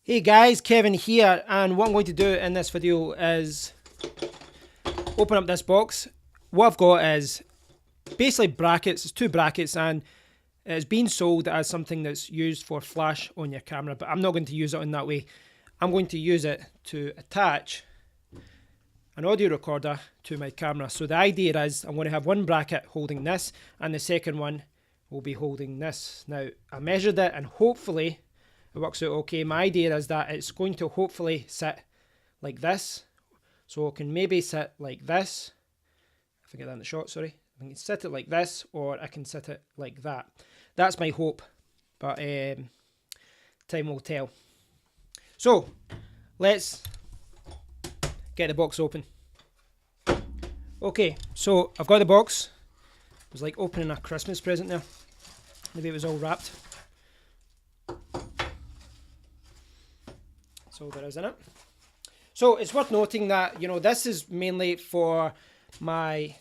Hey guys, Kevin here, and what I'm going to do in this video is open up this box. What I've got is basically brackets. It's two brackets, and it's being sold as something that's used for flash on your camera, but I'm not going to use it in that way. I'm going to use it to attach an audio recorder to my camera. So the idea is I'm going to have one bracket holding this, and the second one will be holding this. Now, I measured it, and hopefully it works out okay. My idea is that it's going to hopefully sit like this. So it can maybe sit like this. If I get that in the shot, sorry. I can sit it like this, or I can sit it like that. That's my hope, but time will tell. So let's get the box open. Okay, so I've got the box. It was like opening a Christmas present there. Maybe it was all wrapped. So there is in it. So it's worth noting that, you know, this is mainly for my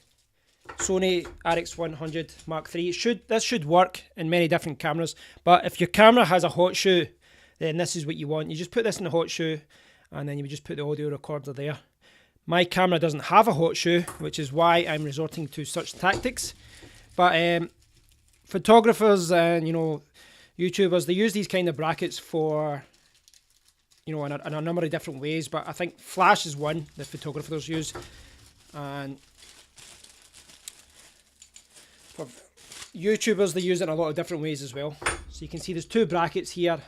Sony RX100 Mark III. This should work in many different cameras, but if your camera has a hot shoe, then this is what you want. You just put this in the hot shoe, and then you would just put the audio recorder there. My camera doesn't have a hot shoe, which is why I'm resorting to such tactics. But photographers and, you know, YouTubers, they use these kind of brackets for, you know, in a number of different ways, but I think flash is one that photographers use, and for YouTubers they use it in a lot of different ways as well. So you can see there's two brackets here.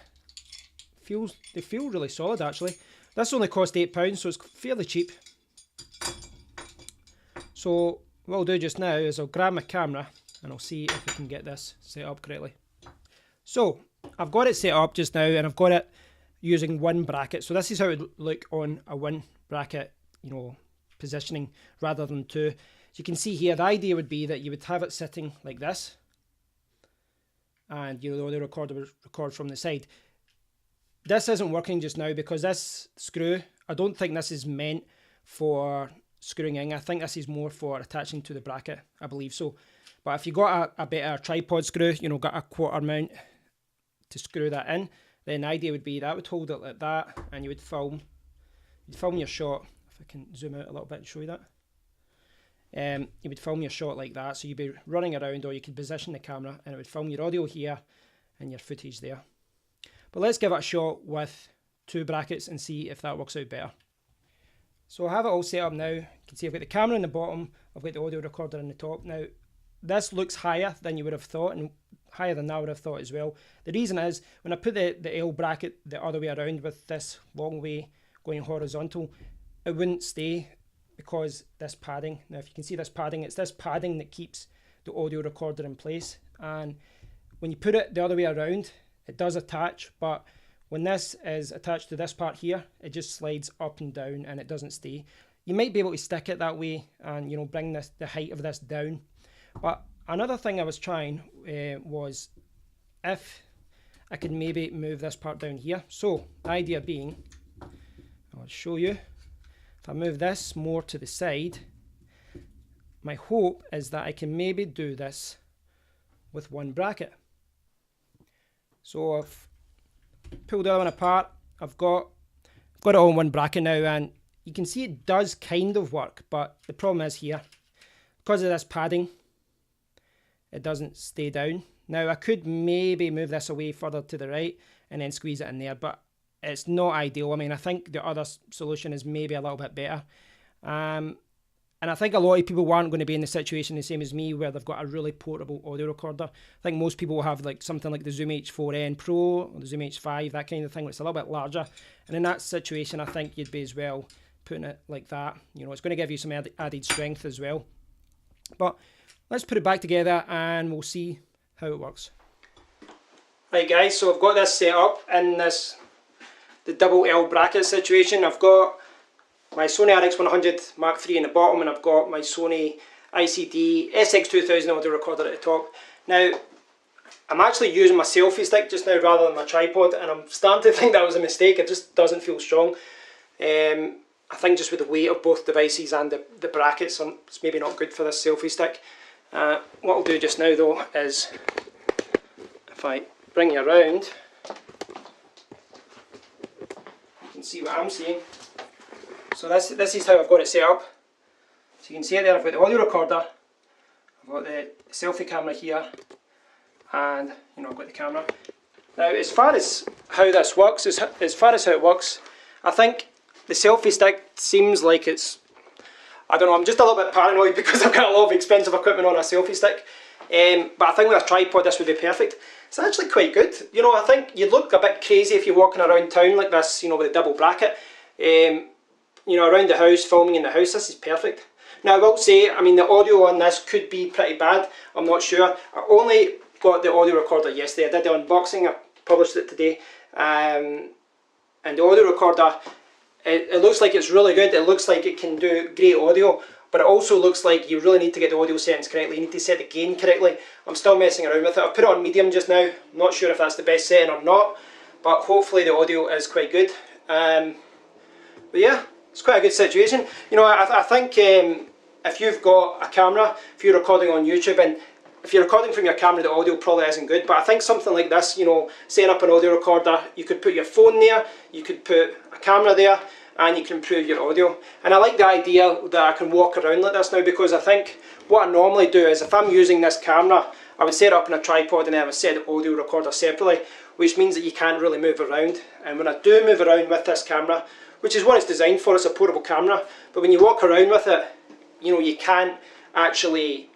They feel really solid actually. This only cost £8, so it's fairly cheap. So what I'll do just now is I'll grab my camera and I'll see if we can get this set up correctly. So I've got it set up just now, and I've got it using one bracket. So this is how it would look on a one bracket, you know, positioning rather than two. So you can see here, the idea would be that you would have it sitting like this, and you know, the recorder would record from the side. This isn't working just now because this screw, I don't think this is meant for screwing in. I think this is more for attaching to the bracket, I believe so. But if you got a better tripod screw, you know, got a quarter mount to screw that in, then the idea would be that would hold it like that, and you would film your shot. If I can zoom out a little bit and show you that. You would film your shot like that, so you'd be running around, or you could position the camera and it would film your audio here and your footage there. But let's give it a shot with two brackets and see if that works out better. So I have it all set up now. You can see I've got the camera in the bottom, I've got the audio recorder in the top. Now this looks higher than you would have thought, and higher than I would have thought as well. The reason is, when I put the L bracket the other way around with this long way going horizontal, it wouldn't stay because this padding. Now if you can see this padding, it's this padding that keeps the audio recorder in place, and when you put it the other way around, it does attach, but when this is attached to this part here, it just slides up and down and it doesn't stay. You might be able to stick it that way and, you know, bring the height of this down. But another thing I was trying was if I could maybe move this part down here. So the idea being, I'll show you, if I move this more to the side, my hope is that I can maybe do this with one bracket. So I've pulled the other one apart, I've got it all in one bracket now, and you can see it does kind of work, but the problem is here, because of this padding, it doesn't stay down. Now I could maybe move this away further to the right and then squeeze it in there, but it's not ideal. I mean, I think the other solution is maybe a little bit better. And I think a lot of people aren't going to be in the situation the same as me, where they've got a really portable audio recorder. I think most people will have like something like the Zoom H4n Pro or the Zoom H5, that kind of thing, where it's a little bit larger. And in that situation, I think you'd be as well putting it like that. You know, it's going to give you some added strength as well. But let's put it back together and we'll see how it works. Right guys, so I've got this set up in the double L bracket situation. I've got my Sony RX100 Mark III in the bottom, and I've got my Sony ICD SX2000 audio recorder at the top. Now, I'm actually using my selfie stick just now rather than my tripod, and I'm starting to think that was a mistake. It just doesn't feel strong. I think just with the weight of both devices and the brackets, it's maybe not good for this selfie stick. What I'll do just now though is, if I bring you around, see what I'm seeing. So this is how I've got it set up. So you can see it there, I've got the audio recorder, I've got the selfie camera here, and I've got the camera. Now as far as how this works, as far as how it works, I think the selfie stick seems like it's, I don't know, I'm just a little bit paranoid because I've got a lot of expensive equipment on a selfie stick. But I think with a tripod this would be perfect. It's actually quite good. I think you'd look a bit crazy if you're walking around town like this, with a double bracket. Around the house, filming in the house, this is perfect. Now I will say, I mean the audio on this could be pretty bad, I'm not sure. I only got the audio recorder yesterday, I did the unboxing, I published it today. And the audio recorder, it looks like it's really good, it looks like it can do great audio, but it also looks like you really need to get the audio settings correctly, you need to set the gain correctly. I'm still messing around with it, I've put it on medium just now, I'm not sure if that's the best setting or not, but hopefully the audio is quite good. But yeah, it's quite a good situation. I think if you've got a camera, if you're recording on YouTube, and if you're recording from your camera, the audio probably isn't good, but I think something like this, setting up an audio recorder, you could put your phone there, you could put a camera there, and you can improve your audio. And I like the idea that I can walk around like this now, because I think what I normally do is if I'm using this camera, I would set it up on a tripod and then I would set the audio recorder separately, which means that you can't really move around. And when I do move around with this camera, which is what it's designed for, it's a portable camera, but when you walk around with it, you can't actually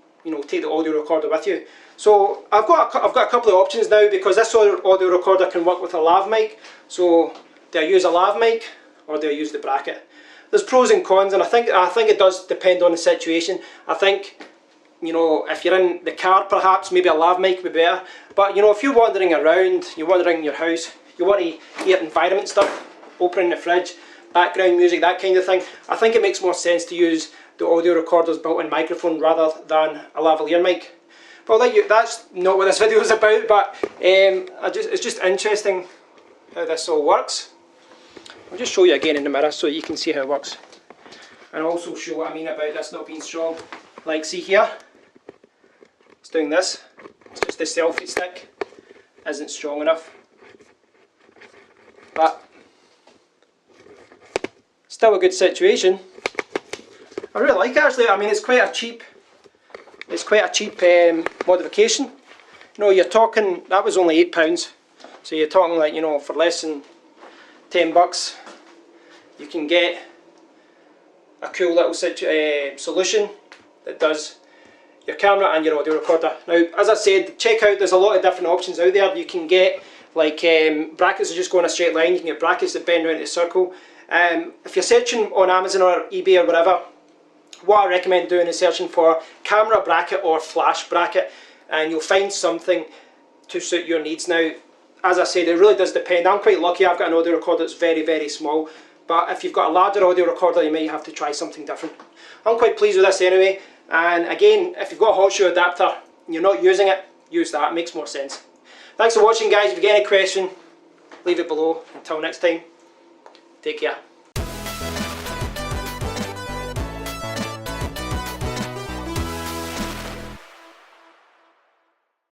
take the audio recorder with you. So I've got a couple of options now, because this audio recorder can work with a lav mic. So do I use a lav mic or do I use the bracket? There's pros and cons, and I think it does depend on the situation. I think if you're in the car, perhaps maybe a lav mic would be better. But if you're wandering around, you're wandering in your house, you want to hear environment stuff, opening the fridge, background music, that kind of thing, I think it makes more sense to use the audio recorder's built-in microphone rather than a lavalier mic. But that's not what this video is about, but it's just interesting how this all works. I'll just show you again in the mirror so you can see how it works. And also show what I mean about this not being strong. Like, see here, it's doing this, it's just the selfie stick isn't strong enough. But still a good situation. I really like it actually. I mean, it's quite a cheap modification. You're talking, that was only £8, so you're talking like, for less than $10 you can get a cool little solution that does your camera and your audio recorder. Now, as I said, check out, there's a lot of different options out there. You can get like brackets that just go in a straight line, you can get brackets that bend around in a circle. If you're searching on Amazon or eBay or whatever, what I recommend doing is searching for camera bracket or flash bracket, and you'll find something to suit your needs. Now, as I said, it really does depend. I'm quite lucky, I've got an audio recorder that's very, very small, but if you've got a larger audio recorder, you might have to try something different. I'm quite pleased with this anyway, and again, if you've got a hot shoe adapter and you're not using it, use that, it makes more sense. Thanks for watching guys. If you get any question, leave it below. Until next time, take care.